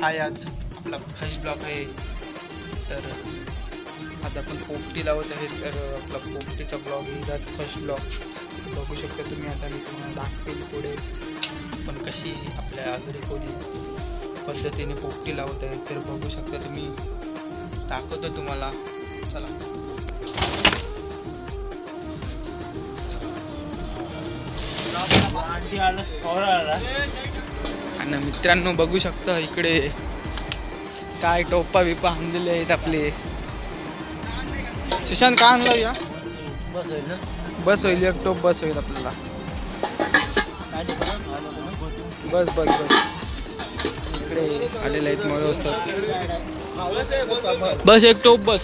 हाय, आज आपला first blog आहे. तर आज आपण पोपटी लावत आहे. तर आपला पोपटीचा ब्लॉग आहे, फर्स्ट ब्लॉग बघू शकता तुम्ही. आता मी तुम्हाला दाखवेल पुढे पण कशी आपल्या घरी कोणी पद्धतीने पोपटी लावत आहे. तर बघू शकता तुम्ही, दाखवतो तुम्हाला. चला. आणि मित्रांनो बघू शकता इकडे काय टोपा बिपा आणलेले आहेत आपले. सुशांत काय आणलं या? बस होईल ना. बस होईल, एक टोप बस होईल आपल्याला. बस बस बस इकडे आलेले आहेत मला असतात. बस एक टोप बस.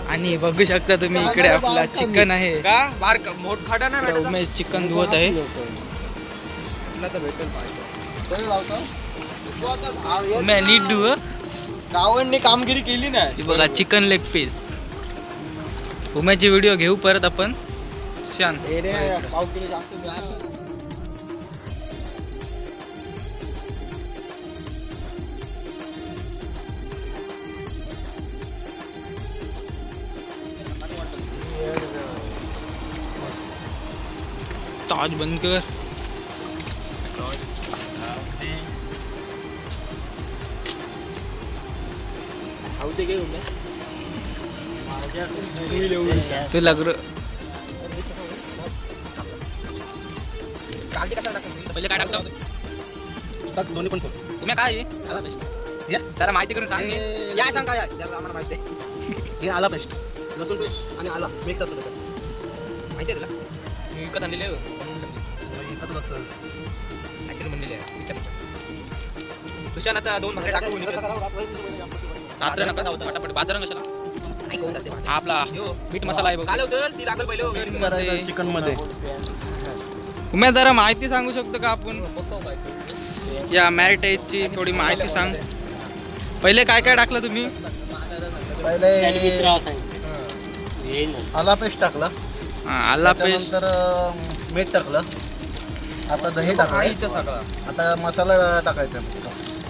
आणि बघू शकता तुम्ही इकडे आपला चिकन आहे का बारका मोठ खाटा ना. उमेश चिकन धुवत आहे. उमेश नीट धुव. गावांनी कामगिरी केली नाही. बघा चिकन लेग पीस. उमेशची व्हिडिओ घेऊ परत आपण. शांत ताज बंद कर. तू लग्न पहिले काय टाकतो दोन्ही पण तुम्ही काय जरा माहिती करून सांग. या सांग काय आम्हाला माहिती आहे. हे आला पेस्ट, लसूण पेस्ट आणि आला मिक्स असं माहिती आहे तुला. मी विकत आणलेले बनलेले आहे. तुझ्या आता 2 भाकरी टाकून रात्र नका पटापट. बाजार कशाला हा आपला मीठ मसाला आहे बघ चिकन मध्ये. तुम्ही जरा माहिती सांगू शकतो का आपण या मॅरिटाईजची थोडी माहिती सांग. पहिले काय काय टाकलं तुम्ही? पहिले आला पेस्ट टाकला, आला पेस्ट, नंतर मीठ टाकलं, आता दही टाकलं, आता मसाला टाकायचा.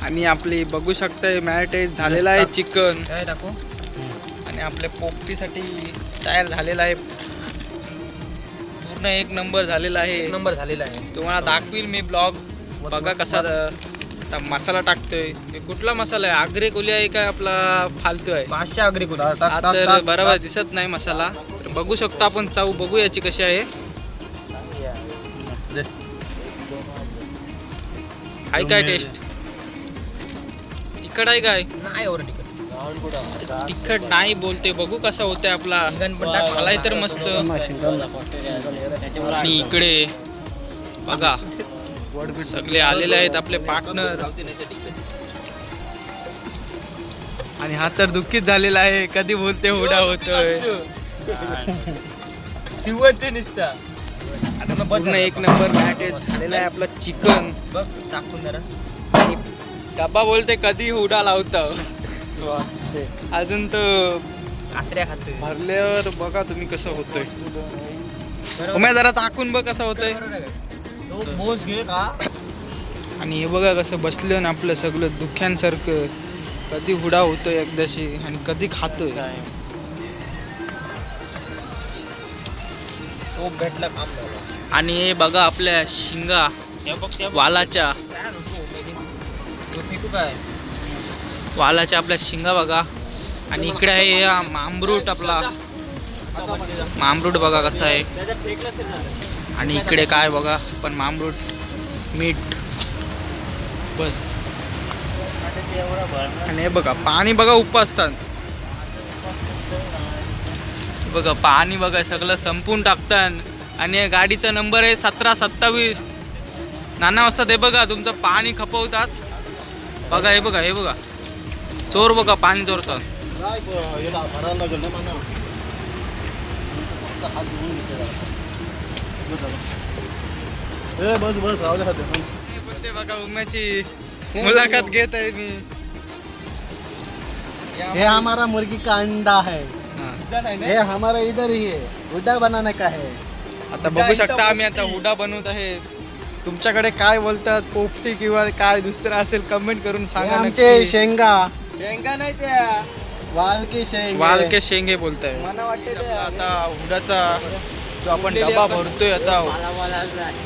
आणि आपली बघू शकता मॅरिटाईज झालेला आहे चिकन. काय टाकू? आणि आपल्या पोपटीसाठी तयार झालेला आहे. पूर्ण एक नंबर झालेला आहे. तुम्हाला दाखवील मी ब्लॉग. बघा कसा मसाला टाकतोय. कुठला मसाला आहे? आगरी कोली आहे काय आपला फालतू आहे? पाचशे आगरी कोली. तर बरोबर दिसत नाही मसाला. तर बघू शकतो आपण. चाऊ बघू याची कशी आहे. आहे काय टेस्ट? तिखट आहे काय? नाही तिखट नाही बोलते. बघू कसा होतंय आपला. मलाही तर मस्त. आणि इकडे बघा सगळे आलेले आहेत आपले पार्टनर. आणि हा तर दुःखीत झालेला आहे. कधी बोलते हुडा होतोय. शिवते निसता. आता पूर्ण एक नंबर मॅरिनेट झालेला आहे आपला चिकन. बघ टाकून जरा. आणि डब्बा बोलते कधी हुडा लावतो. अजून तर कात्र्या खाते भरल्यावर बघा तुम्ही कसं होतंय. तुम्ही जरा चाकून बघ कसं होतंय. मोज घे का. आणि हे बघा कसं बसलं ना आपलं सगळं दुख्यांसारखं. कधी हुडा होतोय एकदाशी आणि कधी खातोय. भेटला काम. आणि हे बघा आपल्या शिंगा वालाच्या वालाच्या आपल्या शिंगा बघा. आणि इकडे आहे हा मामरूट आपला. मामरूट बघा कसा आहे. आणि इकडे काय बघा पण मामरूट, मीठ बस. आणि हे बघा पाणी बघा उपसतात. बघा पाणी बघा सगळं संपून टाकतात. आणि गाडीचा नंबर आहे 1727. नाना वाजता ते बघा तुमचं पाणी खपवतात. बघा हे बघा, हे बघा चोर बघा पाणी चोरतात. बघा उम्याची मुलाखत घेत आहे मी. ये हमारा मुर्गी का अंडा है, ये हमारा इधर ही है, गुड्डा बनाने का है. आता बघू शकता आम्ही आता हुडा बनवत आहे. तुमच्याकडे काय बोलतात, पोपटी किंवा काय दुसरं असेल कमेंट करून सांगा. आमचे नक्की. शेंगा शेंगा नाही त्या वालकी शेंग वालके शेंगे बोलताय. मला वाटते आता हुडाचा जो आपण डबा भरतोय आता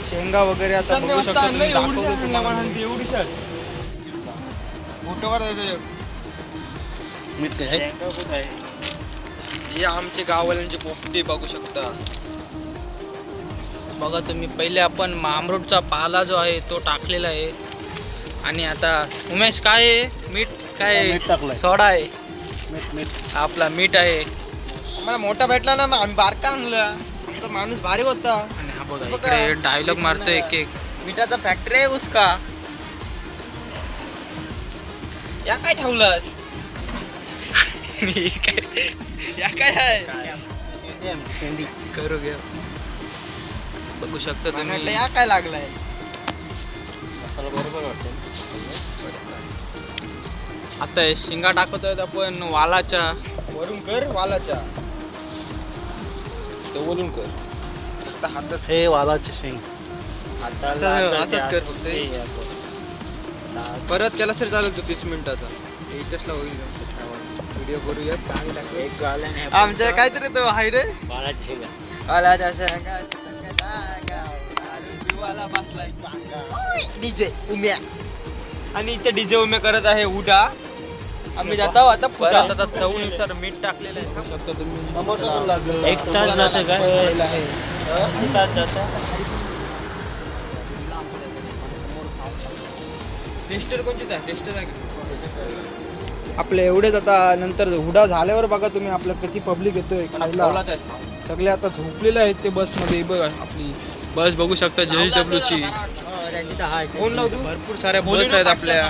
शेंगा वगैरे आता बघू शकता तुम्ही. दाखवतो तुम्हाला मी. फोटोवर मीठ काय हे आमचे गाववाल्यांचे पोपटी बघू शकता. बघा तुम्ही, पहिले आपण मामरूटचा पाला जो आहे तो टाकलेला आहे. आणि आता उमेश काय आहे, मीठ काय मीठ टाकलंय. सोडा आहे, मीठ आपला मीठ आहे. आम्हाला मोठा भेटला ना, मग आम्ही बारका आणला. आमचा माणूस भारी होता. आणि हा बघा इकडे डायलॉग मारतोय एक एक. मिठाचा फॅक्टरी आहे उसका. या काय ठेवलंस? या काय आहे? शेंडी करू घ्या. बघू शकता मला वाटलं तुम्ही. या काय लागलाय? मसाला बरोबर वाटतं. आता हे शिंगा टाकतोय आपण वालाच्या. वरून कर वालाच्या. वरून कर. फक्त हातात हे वालाचे शेंग असंच कर फक्त. परत केला तर चालेल तो 30 मिनिटाचा. एटसला होईल व्हिडिओ करूया. आमच्या काहीतरी तो हाय रे वालाच्या शेंगा. वाला बसलाय डीजे उम्या. आणि इथे डीजे उम्या करत आहे उडा. आम्ही जातो आता पुढे. आता चवनुसार मीठ टाकलेलं आहे. बघू शकता तुम्ही. एक तास जाते काय टेस्टर कोणची टेस्टर आपले एवढेच आता नंतर हुडा झाल्यावर बघा तुम्ही आपलं किती पब्लिक येतोय खायला. सगळे आता झोपलेले आहेत ते बसमध्ये. बघा आपली बस बघू शकता JSW ची. भरपूर साऱ्या बस आहेत आपल्या.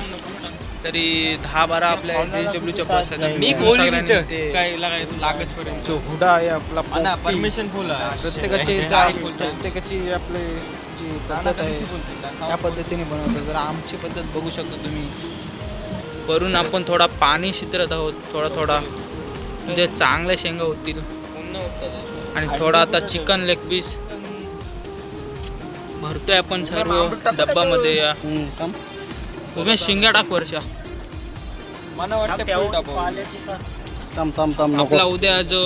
तरी 10-12 आपल्या JSW च्या बस आहेत. मी सगळ्यांनी ते काय लागच पर्यंत जो हुडा आहे आपला पोपटी, परमिशन फुल प्रत्येकाची आपले जी पद्धत आहे त्या पद्धतीने बनवतात. जर आमची पद्धत बघू शकता तुम्ही. वरून आपण थोडा पाणी शितरत आहोत थोडा म्हणजे चांगल्या शेंगा होतील. आणि थोडा आता चिकन लेग पीस भरतोय आपण सर्व डब्बामध्ये. या तुम्ही शिंगा टाक वर्षा. मला वाटतं आपला उद्या जो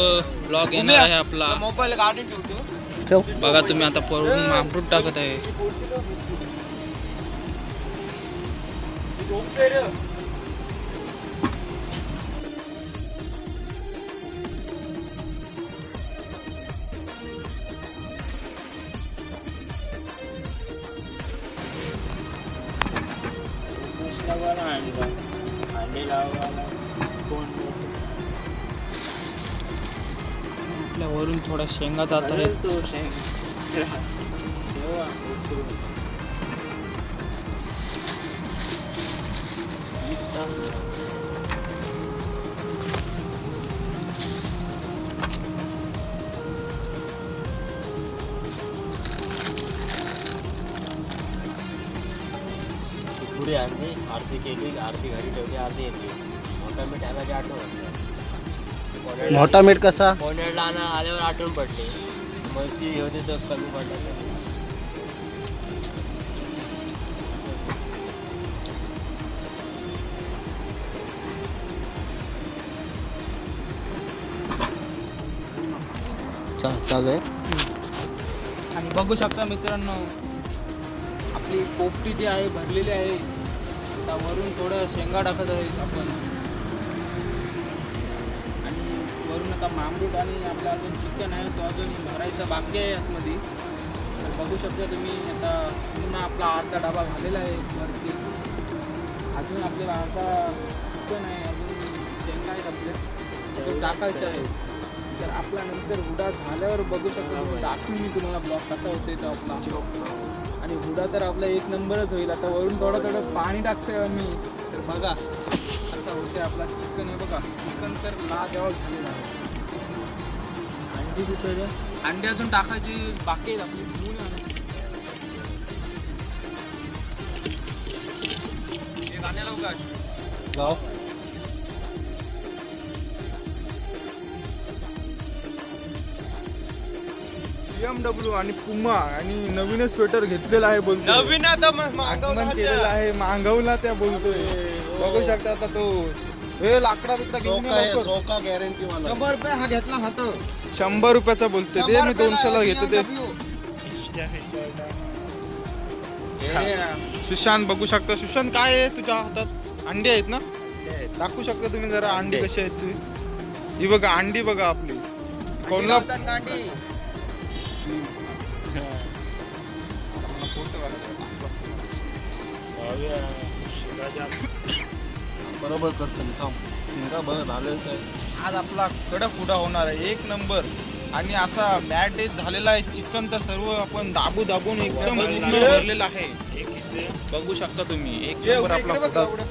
ब्लॉग येणार आहे आपला. मोबाईल गाडीत ठेवतो. ठेव. बघा तुम्ही आता परून मामरूट टाकत आहे. आपल्या वरून थोडा शेंगा जात आहे. पुढे आणली आरती केली, आरती घरी ठेवली, आरती येते मोठा मीठ आणायची आठवण. मोठा मीठ कसा कोणेडला आल्यावर आठवण पडली. मग ती होते तर कमी पडला. चालू आहे. आणि बघू शकता मित्रांनो आपली पोपटी जी आहे भरलेली आहे. आता वरून थोडं शेंगा टाकत आहे आपण. आणि वरून आता मामरूट आणि आपला अजून चिकन आहे तो अजून भरायचा बाकी आहे आतमध्ये. तर बघू शकता तुम्ही आता पुन्हा आपला अर्धा डबा झालेला आहे वरती. अजून आपल्याला अर्धा चिकन आहे, अजून शेंगा आहेत आपल्या तो टाकायचं आहे. तर आपला नंतर हुडा झाल्यावर बघू शकता तुम्ही. दाखवून मी तुम्हाला ब्लॉग कसा होतोय तो आपला. आणि हुडा तर आपला एक नंबरच होईल. आता वरून थोडं पाणी टाकतोय आम्ही. तर बघा असा होतोय आपला चिकन. हे बघा चिकन तर लाजवाब झालेलं आहे. अंडी कुठे अंडी अजून टाकायची बाकी आहेत आपली. घेऊन या ना. हे गाण्याला उगा लाव. BMW आणि पुमा आणि नवीनच स्वेटर घेतलेला आहे बोलतो. नवीन आता आगमन केलेलं आहे, मागवला त्या बोलतोय. बघू शकता आता तो हे लाकडा बिकडा घेऊन ये लवकर. सोका गॅरंटी वाला 100 रुपये हा घेतला हात 100 रुपयाचा बोलतोय ते, मी 200ला घेतो ते. सुशांत बघू शकता. सुशांत काय आहे तुझ्या हातात? अंडी आहेत ना? दाखवू शकता तुम्ही जरा अंडी कशी आहेत तुझी? ही बघा अंडी बघा आपली. कोणला बरोबर करतो थांब. शिंगा बघ झाले काय. आज आपला कडक फुडा होणार आहे, 1 नंबर. आणि असा मॅट झालेला आहे. चिकन तर सर्व आपण दाबून एकदम भरलेलं आहे. बघू शकता तुम्ही 1 नंबर आपला फुडा.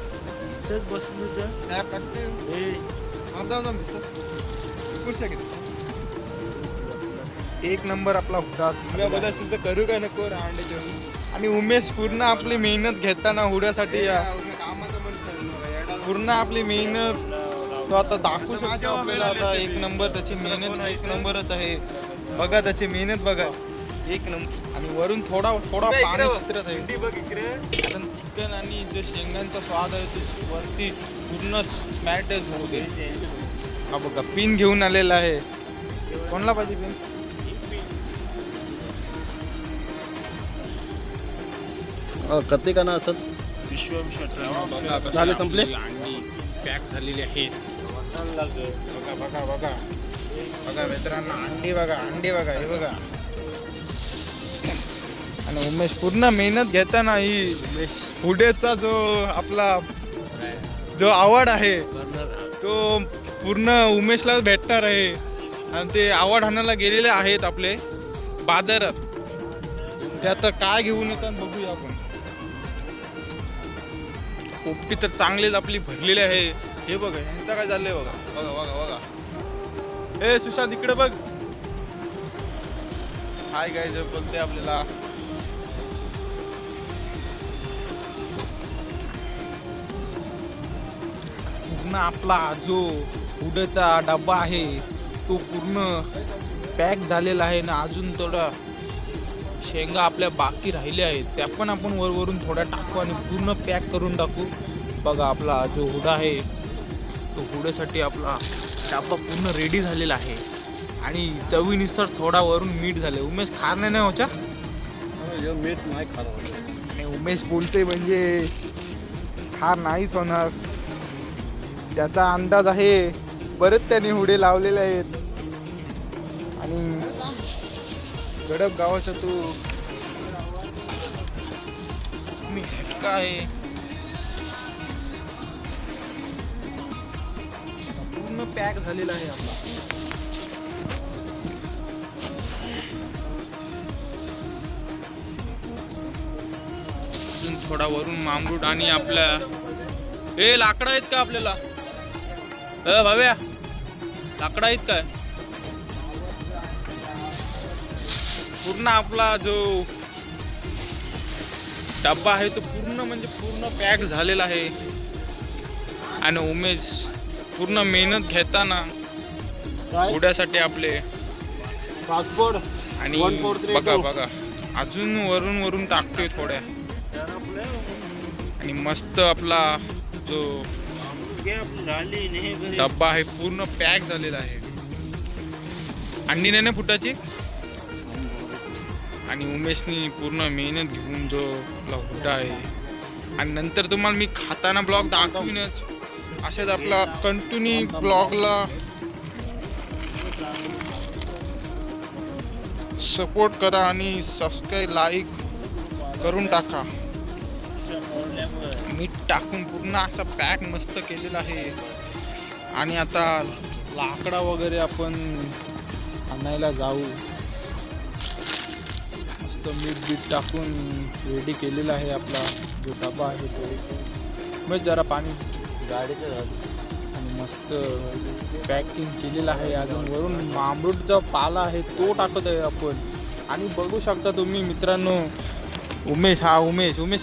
एक नंबर आपला हुडा असेल तर करू का नको अंडे जेवण. आणि उमेश पूर्ण आपली मेहनत घेताना हुड्यासाठी पूर्ण आपली मेहनत तो आता दाखवू शकतो आपल्याला. आता 1 नंबर त्याची मेहनत 1 नंबरच आहे. बघा त्याची मेहनत बघा 1 नंबर. आणि वरून थोडा पाणी चित्रत आहे कारण चिकन आणि जो शेंगांचा स्वाद आहे तो वरती पूर्ण स्मॅटच होऊ दे. हा बघा पिन घेऊन आलेला आहे. कोणला पाहिजे पिन? कते का ना असत झाले संपले. अंडी पॅक झालेली आहेत. बघा मित्रांनो अंडी बघा हे बघा. आणि उमेश पूर्ण मेहनत घेताना ही पुढेचा जो आपला जो आवड आहे तो पूर्ण उमेशला भेटणार आहे. आणि ते आवड आणायला गेलेले आहेत आपले बाजारात. ते आता काय घेऊन येतात बघूया आपण. पोपटी तर चांगलीच आपली भरलेली आहे. हे बघा यांचं काय चाललंय बघा. ए सुशांत इकडे बघ. हाय गाईज बोलते आपल्याला. पूर्ण आपला जो हुड्याचा डब्बा आहे तो पूर्ण पॅक झालेला आहे ना. अजून थोडा शेंगा आपल्या बाकी राहिल्या आहेत त्या पण आपण वरून थोड्या टाकू आणि पूर्ण पॅक करून टाकू. बघा आपला जो हुडा आहे तो हुड्यासाठी आपला डब्बा पूर्ण रेडी झालेला आहे. आणि चवीनुसार थोडा वरून मीठ झाले. उमेश खार नाही होच्या मीठ नाही खार. आणि उमेश बोलते म्हणजे खार नाहीच होणार. त्याचा अंदाज आहे. बरेच त्याने हुडे लावलेले आहेत. आणि गडप गावाचा तू मी काय पूर्ण पॅक झालेला आहे आपला. अजून थोडा वरून मामरूट आणि आपल्या हे लाकडं आहेत का आपल्याला? भाव्या लाकडं आहेत काय? पूर्ण आपला जो डब्बा आहे तो पूर्ण पॅक झालेला आहे. आणि उमेश पूर्ण मेहनत घेताना उड्यासाठी आपले पासपोर्ट आणि बघा अजून वरून टाकतोय थोड्या. आणि मस्त आपला जो डब्बा आहे पूर्ण पॅक झालेला आहे. अंडी नाही ना फुटाची. आणि उमेशनी पूर्ण मेहनत घेऊन जो आपला हुड्डा आहे. आणि नंतर तुम्हाला मी खाताना ब्लॉग दाखवीनच. अशाच आपला कंटिन्यू ब्लॉगला सपोर्ट करा आणि सबस्क्राईब लाईक करून टाका. मीठ टाकून पूर्ण असा पॅक मस्त केलेला आहे. आणि आता लाकडा वगैरे आपण आणायला जाऊ. मस्त मीठ टाकून रेडी केलेला आहे आपला जो डबा आहे तो. मग जरा पाणी गाडीचं झालं आणि मस्त पॅकिंग केलेलं आहे. अजून वरून मामरूटचा पाला आहे तो टाकत आहे आपण. आणि बघू शकता तुम्ही मित्रांनो उमेश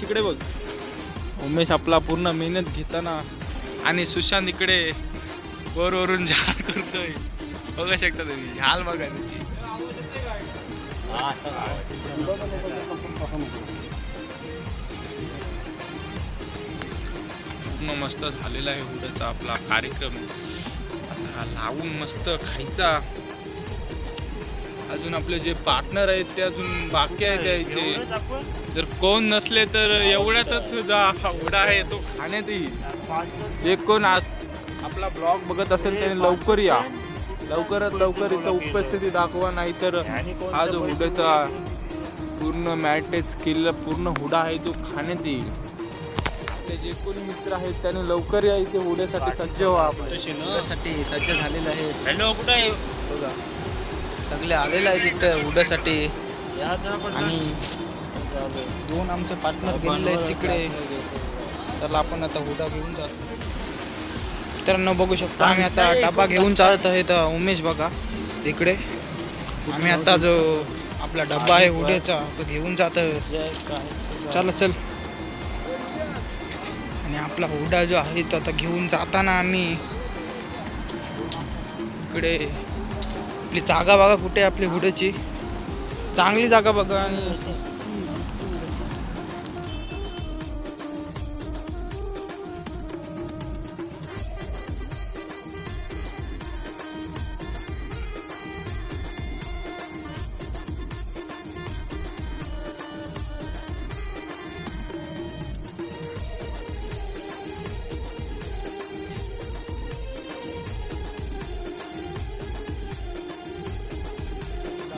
इकडे बघ. उमेश आपला पूर्ण मेहनत घेताना आणि सुशांत इकडे वरून झाल करतोय. बघू शकता तुम्ही झाल बघा त्याची. पूर्ण मस्त झालेला आहे हुडाचा आपला कार्यक्रम. आता लावून मस्त खायचा. अजून आपले जे पार्टनर आहेत ते अजून बाकी आहेत द्यायचे. जर कोण नसले तर एवढ्यातच सुद्धा हा हुडा आहे तो खाण्यात येईल. जे कोण आज आपला ब्लॉग बघत असेल त्याने लवकर या, लवकरात लवकर इथं उपस्थिती दाखवा. नाहीतर हा जो हुड्याचा पूर्ण मॅटेज केलेला पूर्ण हुडा आहे तो खाण्यात येईल. आपले जे कोणी मित्र आहेत त्याने लवकर या इथे हुड्यासाठी सज्ज व्हा. हुड्यासाठी सज्ज झालेलं आहे. हॅलो कुठं आहे बघा सगळे आलेले आहेत इथे हुड्यासाठी. आणि 2 आमचे पार्टनर गेलेले आहेत तिकडे. तर आपण आता हुडा घेऊन जातो. तर न बघू शकतो आम्ही आता डबा घेऊन चालत आहेत. उमेश बघा इकडे आम्ही आता जो आपला डबा आहे हुड्याचा तो घेऊन जात. चला चल. आणि आपला हुडा जो आहे तो आता घेऊन जाताना आम्ही इकडे आपली जागा बघा कुठे आपली हुड्याची चांगली जागा बघा. आणि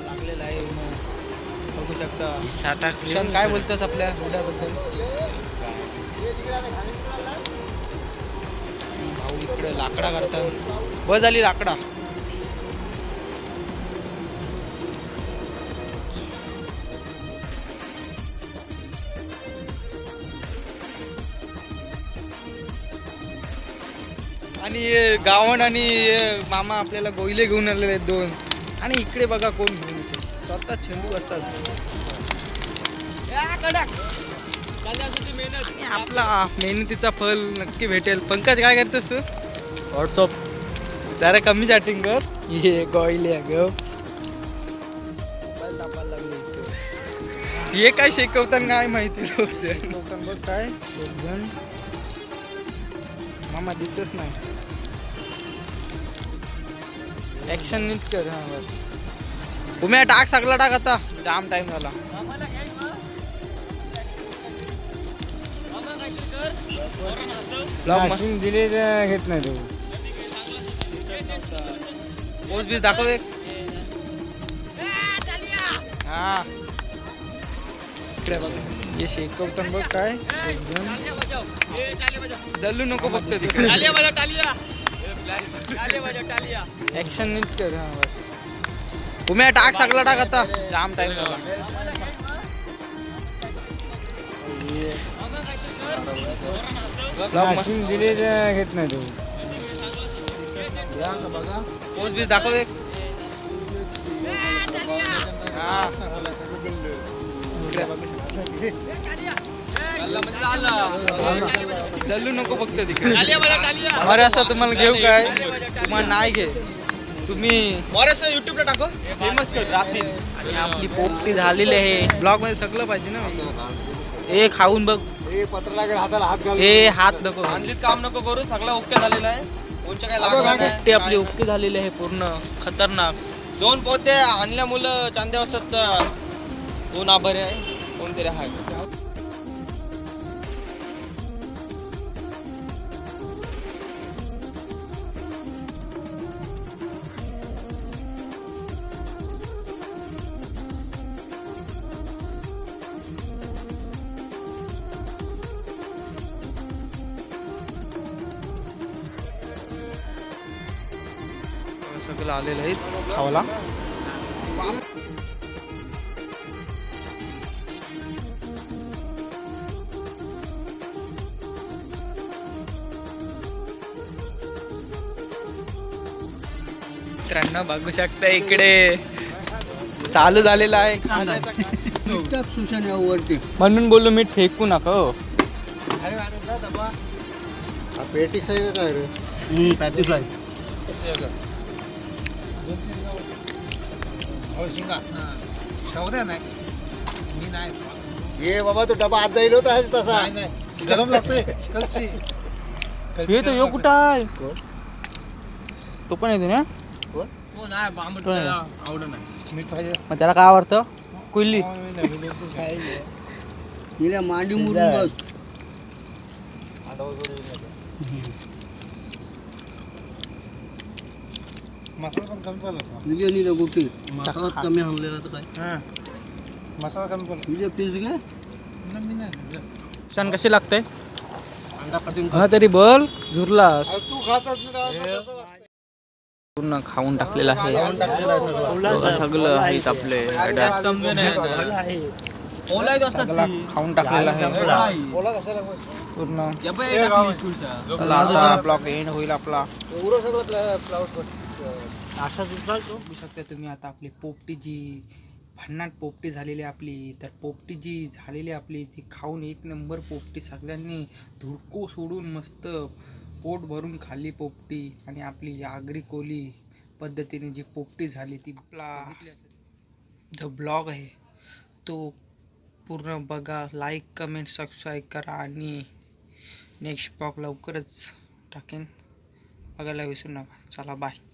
लागलेला आहे. बघू शकता. सुशांत काय बोलतोस आपल्या हुड्याबद्दल? भाऊ इकडे लाकडा करतात. बस झाली लाकडा. आणि गावण आणि मामा आपल्याला गोईले घेऊन आलेले आहेत 2. आणि इकडे बघा कोण घेऊन येते. स्वतः चेंडू असतात. आणि आपला मेहनतीचा फल नक्की भेटेल. पंकज काय करतोस तू? व्हॉट्सअप जरा कमी चॅटिंग कर. ये गोईले ग हे काय शिकवताना काय माहिती. लोकांना बघ काय मामा दिसच नाही. ऍक्शन नीट कर. हा बस उम्या टाक सगळा टाक. आता जाम टाइम झाला. दिले घेत नाही तू. पोस्ट बीस दाखव एक. हा इकडे बघ हे शिकवताना बघ काय एकदम जल्लू नको फक्त. ऍक्शन नीट कर. हा बस उम्या टाक सगळा टाक. आता जाम टाइम झाला. दिले घेत नाही तू. बघा पोस्ट बीस दाखव एक. हा इकडे बघ. जल्लू नको फक्त तिकडे. अरे असं तुम्हाला घेऊ काय? तुम्हाला नाही घे. तुम्ही युट्यूबला टाको फेमस कर रात्री. आणि आपली पोपटी झालेली आहे. ब्लॉग मध्ये सगळं पाहिजे ना. हे खाऊन बघ. हाताला हात घाल. हे हात नको आणलीत काम नको करू. सगळं ओके झालेलं आहे. कोणच्या काय लागणार नाही. पोपटी आपली ओके झालेली आहे पूर्ण खतरनाक. 2 पोते आणल्या मुलं चांद्या वाजताचा 2 आभारी आहे. कोणतरी आहे सगळं आलेलं आहे खावाला. मित्रांनो बघू शकता इकडे चालू झालेला आहे. वरती म्हणून बोललो मीठ फेकू नका. हो पॅटीस आहे काय रे? पॅटीस आहे. ये बाबा तो डबा आत जाईल होता तसा गरम लागतोय कलची हे तो यो कुठं आहे तो पण येतो ना मीठ पाहिजे मग त्याला काय आवडतं कुल्ली हिला मांडी मुरून बस मसाला पण कमी पाहिजे तुझ्या नीला गोटी मसाला कमी आणलेला तर काय मसाला कमी पाहिजे तुझ्या पीस घे छान कशी लागते अंडा कटिंग हा तरी बल झुरलास तू खातच नाही पूर्ण खाऊन टाकलेलं आहे बघा, सगळं आहेत आपले सगळं खाऊन टाकलेलं आहे बोला कशाला पूर्ण चला आता ब्लॉग एंड होईल आपला एवढं सगळं फ्लावर बघू शकता तुम्ही आता आपली पोपटी जी भन्नाट पोपटी झालेली आपली तर पोपटी जी झालेली आपली ती खाऊन एक नंबर पोपटी सगळ्यांनी धुडको सोडून मस्त पोट भरून खाल्ली पोपटी आणि आपली आगरी कोली पद्धतीने जी पोपटी झाली ती आपला जो ब्लॉग आहे तो पूर्ण बघा लाईक कमेंट सबस्क्राईब करा आणि नेक्स्ट ब्लॉग लवकरच टाकेन बघायला विसरू नका चला बाय